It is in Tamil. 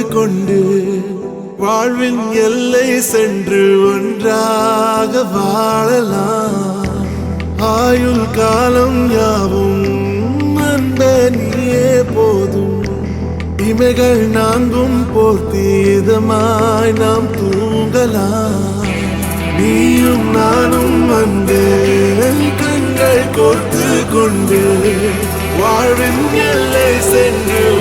கொண்டு வாழ்வின் எல்லை சென்று ஒன்றாக வாழலாம். ஆயுள் காலம் யாவும் அன்பே நீயே போதும். இமைகள் நான்கும் போர்த்தி இதமாய் நாம் தூங்கலாம். நீயும் நானும் அன்பே கண்கள் கோர்த்து கொண்டு வாழ்வின் எல்லை சென்று